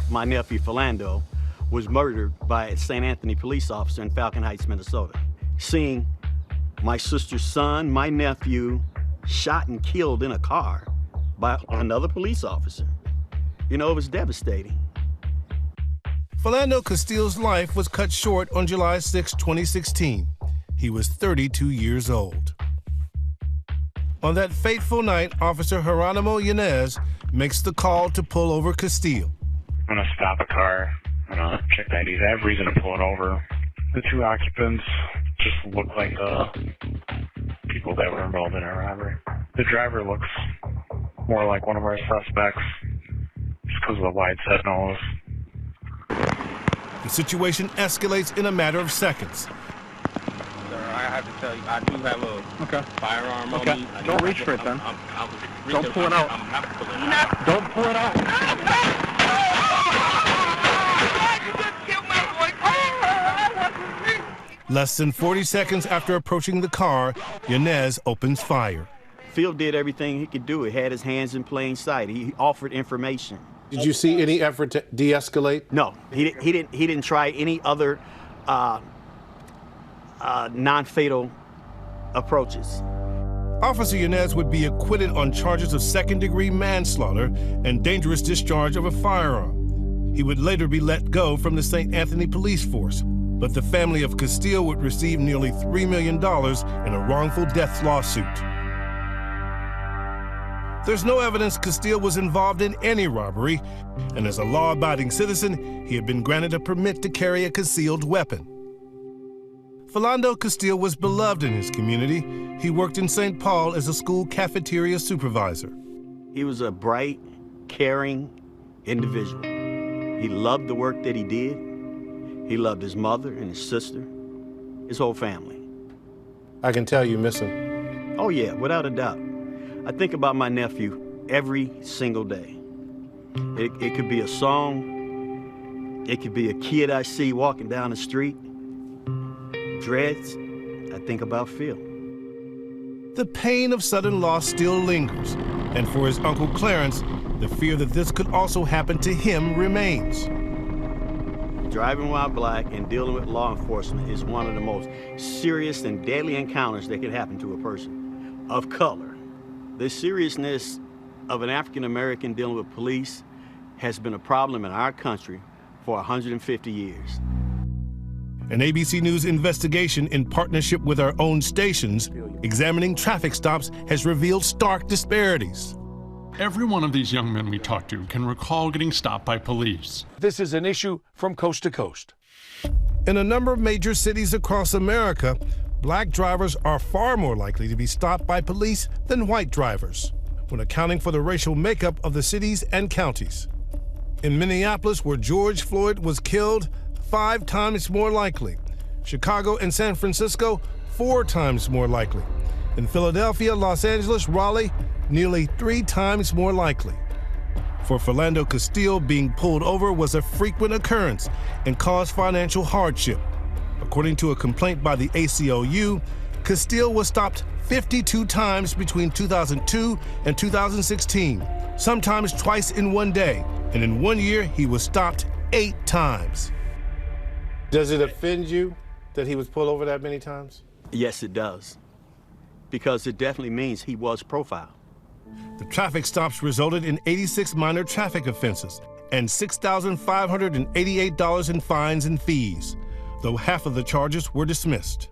My nephew, Philando, was murdered by a St. Anthony police officer in Falcon Heights, Minnesota. Seeing my sister's son, my nephew, shot and killed in a car by another police officer, you know, it was devastating. Philando Castile's life was cut short on July 6, 2016. He was 32 years old. On that fateful night, Officer Geronimo Yanez makes the call to pull over Castile. I'm gonna stop a car, I'm gonna check the IDs. I have reason to pull it over. The two occupants just look like the people that were involved in our robbery. The driver looks more like one of our suspects just because of the wide set nose. The situation escalates in a matter of seconds. I have to tell you, I do have a firearm on me. Don't reach for it then. Don't pull it out. Don't pull it out. Less than 40 seconds after approaching the car, Yanez opens fire. Phil did everything he could do. He had his hands in plain sight. He offered information. Did you see any effort to de-escalate? No, he didn't try any other non-fatal approaches. Officer Yanez would be acquitted on charges of second-degree manslaughter and dangerous discharge of a firearm. He would later be let go from the St. Anthony police force, but the family of Castile would receive nearly $3 million in a wrongful death lawsuit. There's no evidence Castile was involved in any robbery, and as a law-abiding citizen, he had been granted a permit to carry a concealed weapon. Philando Castile was beloved in his community. He worked in St. Paul as a school cafeteria supervisor. He was a bright, caring individual. He loved the work that he did. He loved his mother and his sister, his whole family. I can tell you miss him. Oh yeah, without a doubt. I think about my nephew every single day. It could be a song, it could be a kid I see walking down the street. Dreads, I think about Phil. The pain of sudden loss still lingers, and for his Uncle Clarence, the fear that this could also happen to him remains. Driving while black and dealing with law enforcement is one of the most serious and deadly encounters that could happen to a person of color. The seriousness of an African American dealing with police has been a problem in our country for 150 years. An ABC News investigation in partnership with our own stations examining traffic stops has revealed stark disparities. Every one of these young men we talked to can recall getting stopped by police. This is an issue from coast to coast. In a number of major cities across America, black drivers are far more likely to be stopped by police than white drivers, when accounting for the racial makeup of the cities and counties. In Minneapolis, where George Floyd was killed, 5 times more likely. Chicago and San Francisco, 4 times more likely. In Philadelphia, Los Angeles, Raleigh, nearly 3 times more likely. For Philando Castile, being pulled over was a frequent occurrence and caused financial hardship. According to a complaint by the ACLU, Castile was stopped 52 times between 2002 and 2016, sometimes twice in one day, and in 1 year he was stopped 8 times. Does it offend you that he was pulled over that many times? Yes, it does, because it definitely means he was profiled. The traffic stops resulted in 86 minor traffic offenses and $6,588 in fines and fees, though half of the charges were dismissed.